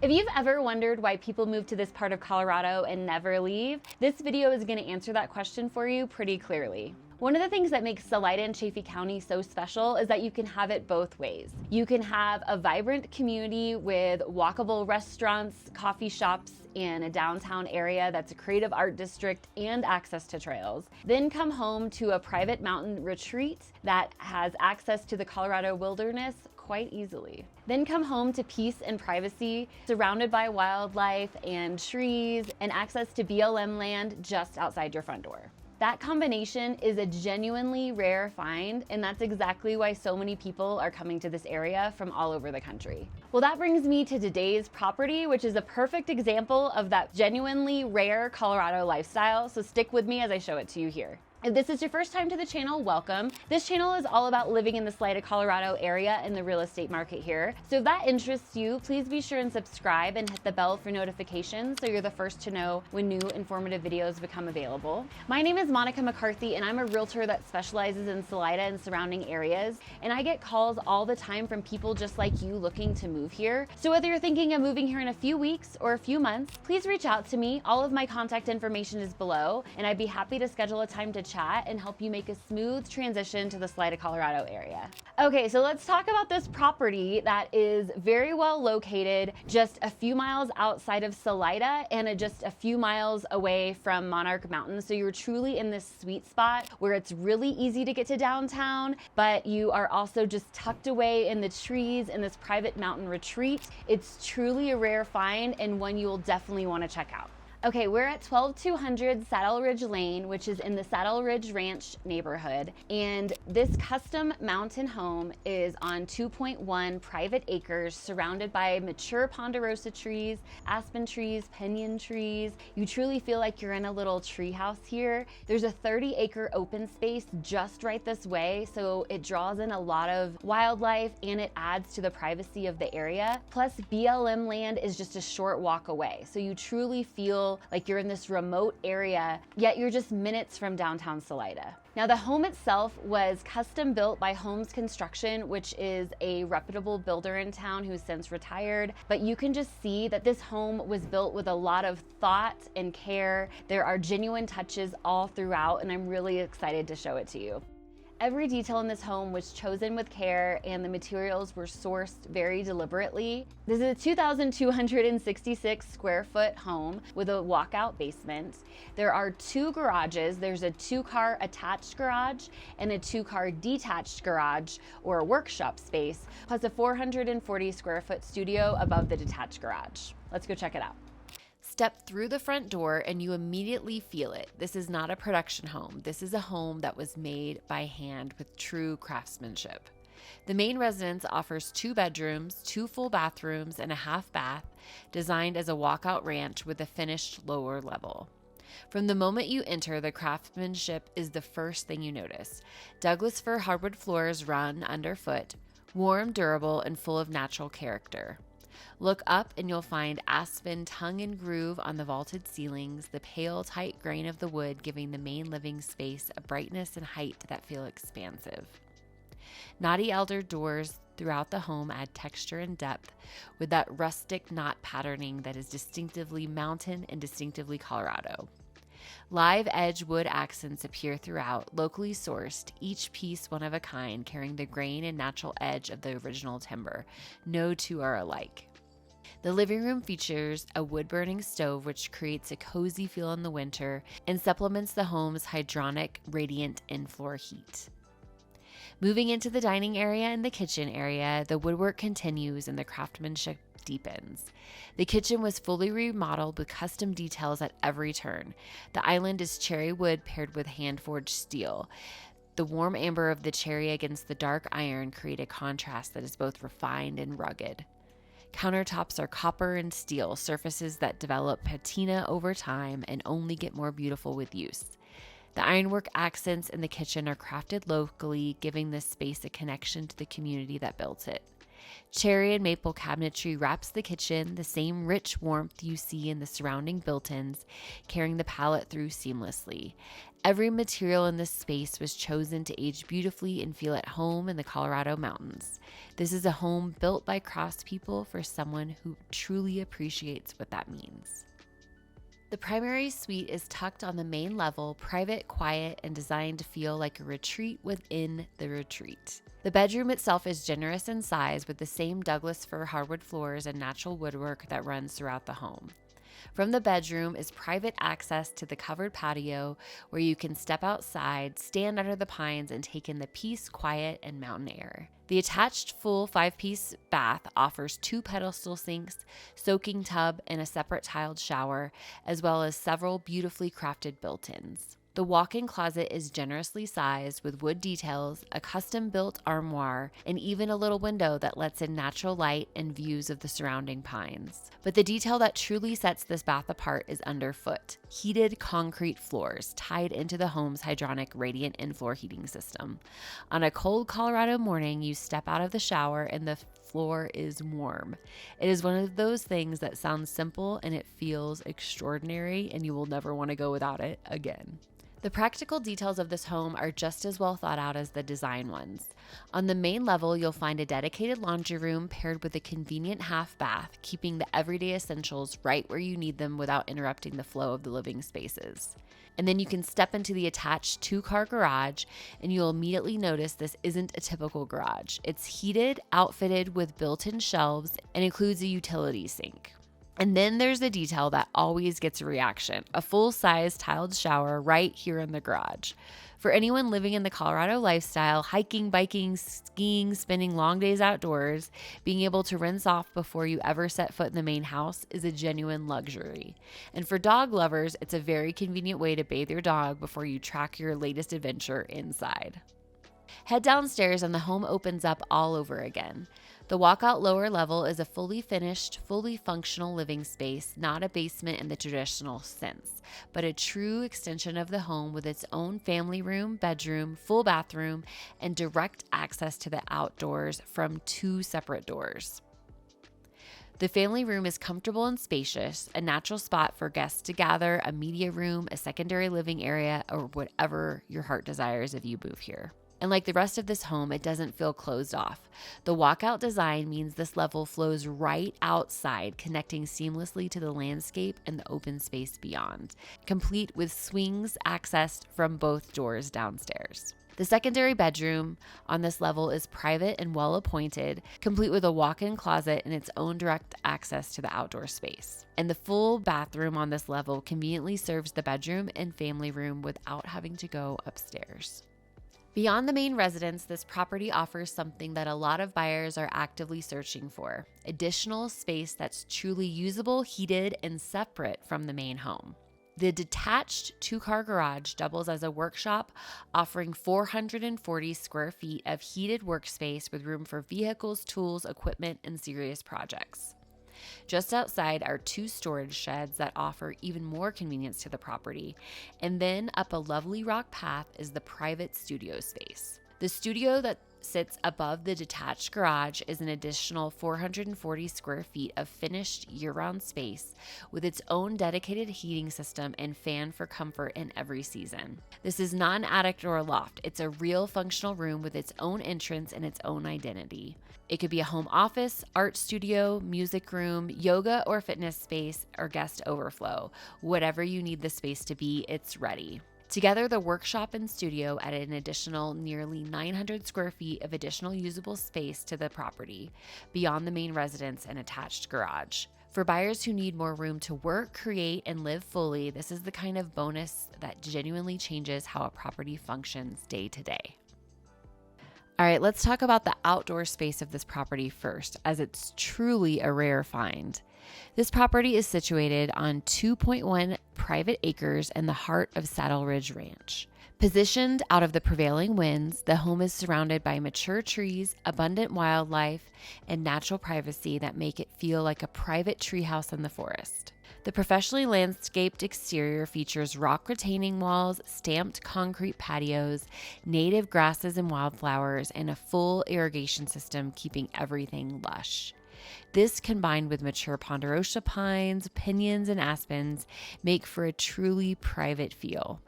If you've ever wondered why people move to this part of Colorado and never leave, this video is going to answer that question for you pretty clearly. One of the things that makes Salida and Chaffee County so special is that you can have it both ways. You can have a vibrant community with walkable restaurants, coffee shops, and a downtown area that's a creative art district and access to trails. Then come home to a private mountain retreat that has access to the Colorado wilderness quite easily. Then come home to peace and privacy, surrounded by wildlife and trees, and access to BLM land just outside your front door. That combination is a genuinely rare find, and that's exactly why so many people are coming to this area from all over the country. Well, that brings me to today's property, which is a perfect example of that genuinely rare Colorado lifestyle, so stick with me as I show it to you here. If this is your first time to the channel, welcome. This channel is all about living in the Salida, Colorado area and the real estate market here. So if that interests you, please be sure and subscribe and hit the bell for notifications so you're the first to know when new informative videos become available. My name is Monica McCarthy and I'm a realtor that specializes in Salida and surrounding areas. And I get calls all the time from people just like you looking to move here. So whether you're thinking of moving here in a few weeks or a few months, please reach out to me. All of my contact information is below and I'd be happy to schedule a time to chat and help you make a smooth transition to the Salida, Colorado area. Okay, so let's talk about this property that is very well located just a few miles outside of Salida and just a few miles away from Monarch Mountain. So you're truly in this sweet spot where it's really easy to get to downtown, but you are also just tucked away in the trees in this private mountain retreat. It's truly a rare find and one you'll definitely want to check out. Okay, we're at 12200 Saddle Ridge Lane, which is in the Saddle Ridge Ranch neighborhood. And this custom mountain home is on 2.1 private acres surrounded by mature ponderosa trees, aspen trees, pinyon trees. You truly feel like you're in a little tree house here. There's a 30-acre open space just right this way, so it draws in a lot of wildlife and it adds to the privacy of the area. Plus, BLM land is just a short walk away, so you truly feel like you're in this remote area, yet you're just minutes from downtown Salida. Now, the home itself was custom built by Homes Construction, which is a reputable builder in town who's since retired, but you can just see that this home was built with a lot of thought and care. There are genuine touches all throughout, and I'm really excited to show it to you. Every detail in this home was chosen with care and the materials were sourced very deliberately. This is a 2,266 square foot home with a walkout basement. There are two garages. There's a 2-car attached garage and a 2-car detached garage or a workshop space, plus a 440 square foot studio above the detached garage. Let's go check it out. Step through the front door and you immediately feel it. This is not a production home. This is a home that was made by hand with true craftsmanship. The main residence offers 2 bedrooms, 2 full bathrooms, and a half bath, designed as a walkout ranch with a finished lower level. From the moment you enter, the craftsmanship is the first thing you notice. Douglas fir hardwood floors run underfoot, warm, durable, and full of natural character. Look up and you'll find aspen tongue and groove on the vaulted ceilings, the pale, tight grain of the wood giving the main living space a brightness and height that feel expansive. Knotty elder doors throughout the home add texture and depth with that rustic knot patterning that is distinctively mountain and distinctively Colorado. Live edge wood accents appear throughout, locally sourced, each piece one of a kind, carrying the grain and natural edge of the original timber. No two are alike. The living room features a wood-burning stove which creates a cozy feel in the winter and supplements the home's hydronic, radiant in-floor heat. Moving into the dining area and the kitchen area, the woodwork continues and the craftsmanship deepens. The kitchen was fully remodeled with custom details at every turn. The island is cherry wood paired with hand-forged steel. The warm amber of the cherry against the dark iron create a contrast that is both refined and rugged. Countertops are copper and steel, surfaces that develop patina over time and only get more beautiful with use. The ironwork accents in the kitchen are crafted locally, giving this space a connection to the community that built it. Cherry and maple cabinetry wraps the kitchen, the same rich warmth you see in the surrounding built-ins, carrying the palette through seamlessly. Every material in this space was chosen to age beautifully and feel at home in the Colorado mountains. This is a home built by craftspeople for someone who truly appreciates what that means. The primary suite is tucked on the main level, private, quiet, and designed to feel like a retreat within the retreat. The bedroom itself is generous in size with the same Douglas fir hardwood floors and natural woodwork that runs throughout the home. From the bedroom is private access to the covered patio where you can step outside, stand under the pines, and take in the peace, quiet, and mountain air. The attached full 5-piece bath offers 2 pedestal sinks, soaking tub, and a separate tiled shower, as well as several beautifully crafted built-ins. The walk-in closet is generously sized with wood details, a custom-built armoire, and even a little window that lets in natural light and views of the surrounding pines. But the detail that truly sets this bath apart is underfoot. Heated concrete floors tied into the home's hydronic radiant in-floor heating system. On a cold Colorado morning, you step out of the shower and the floor is warm. It is one of those things that sounds simple and it feels extraordinary, and you will never want to go without it again. The practical details of this home are just as well thought out as the design ones. On the main level, you'll find a dedicated laundry room paired with a convenient half bath, keeping the everyday essentials right where you need them without interrupting the flow of the living spaces. And then you can step into the attached 2-car garage, and you'll immediately notice this isn't a typical garage. It's heated, outfitted with built-in shelves, and includes a utility sink. And then there's a detail that always gets a reaction, a full-size tiled shower right here in the garage. For anyone living in the Colorado lifestyle, hiking, biking, skiing, spending long days outdoors, being able to rinse off before you ever set foot in the main house is a genuine luxury. And for dog lovers, it's a very convenient way to bathe your dog before you track your latest adventure inside. Head downstairs and the home opens up all over again. The walkout lower level is a fully finished, fully functional living space, not a basement in the traditional sense, but a true extension of the home with its own family room, bedroom, full bathroom, and direct access to the outdoors from 2 separate doors. The family room is comfortable and spacious, a natural spot for guests to gather, a media room, a secondary living area, or whatever your heart desires if you move here. And like the rest of this home, it doesn't feel closed off. The walkout design means this level flows right outside, connecting seamlessly to the landscape and the open space beyond, complete with swings accessed from both doors downstairs. The secondary bedroom on this level is private and well appointed, complete with a walk-in closet and its own direct access to the outdoor space. And the full bathroom on this level conveniently serves the bedroom and family room without having to go upstairs. Beyond the main residence, this property offers something that a lot of buyers are actively searching for: additional space that's truly usable, heated, and separate from the main home. The detached 2-car garage doubles as a workshop, offering 440 square feet of heated workspace with room for vehicles, tools, equipment, and serious projects. Just outside are 2 storage sheds that offer even more convenience to the property. And then up a lovely rock path is the private studio space. The studio that sits above the detached garage is an additional 440 square feet of finished year-round space with its own dedicated heating system and fan for comfort in every season. This is not an attic or a loft. It's a real functional room with its own entrance and its own identity. It could be a home office, art studio, music room, yoga or fitness space, or guest overflow. Whatever you need the space to be, it's ready. Together, the workshop and studio added an additional nearly 900 square feet of additional usable space to the property, beyond the main residence and attached garage. For buyers who need more room to work, create, and live fully, this is the kind of bonus that genuinely changes how a property functions day to day. All right, let's talk about the outdoor space of this property first, as it's truly a rare find. This property is situated on 2.1 private acres in the heart of Saddle Ridge Ranch. Positioned out of the prevailing winds, the home is surrounded by mature trees, abundant wildlife, and natural privacy that make it feel like a private treehouse in the forest. The professionally landscaped exterior features rock retaining walls, stamped concrete patios, native grasses and wildflowers, and a full irrigation system keeping everything lush. This, combined with mature ponderosa pines, pinyons, and aspens, make for a truly private feel.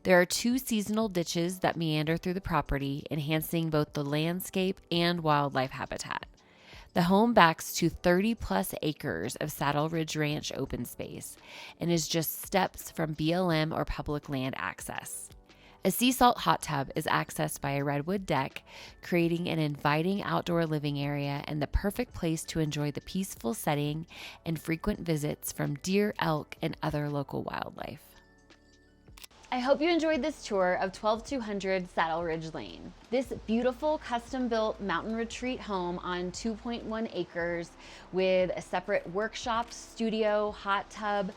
There are 2 seasonal ditches that meander through the property, enhancing both the landscape and wildlife habitat. The home backs to 30-plus acres of Saddle Ridge Ranch open space and is just steps from BLM or public land access. A sea salt hot tub is accessed by a redwood deck, creating an inviting outdoor living area and the perfect place to enjoy the peaceful setting and frequent visits from deer, elk, and other local wildlife. I hope you enjoyed this tour of 12200 Saddle Ridge Lane. This beautiful custom-built mountain retreat home on 2.1 acres with a separate workshop, studio, hot tub,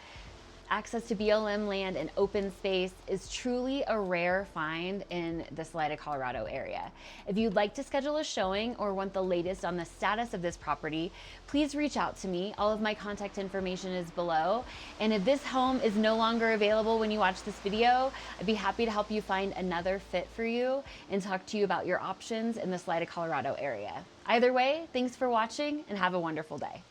access to BLM land and open space is truly a rare find in the Salida, Colorado area. If you'd like to schedule a showing or want the latest on the status of this property, please reach out to me. All of my contact information is below. And if this home is no longer available when you watch this video, I'd be happy to help you find another fit for you and talk to you about your options in the Salida, Colorado area. Either way, thanks for watching and have a wonderful day.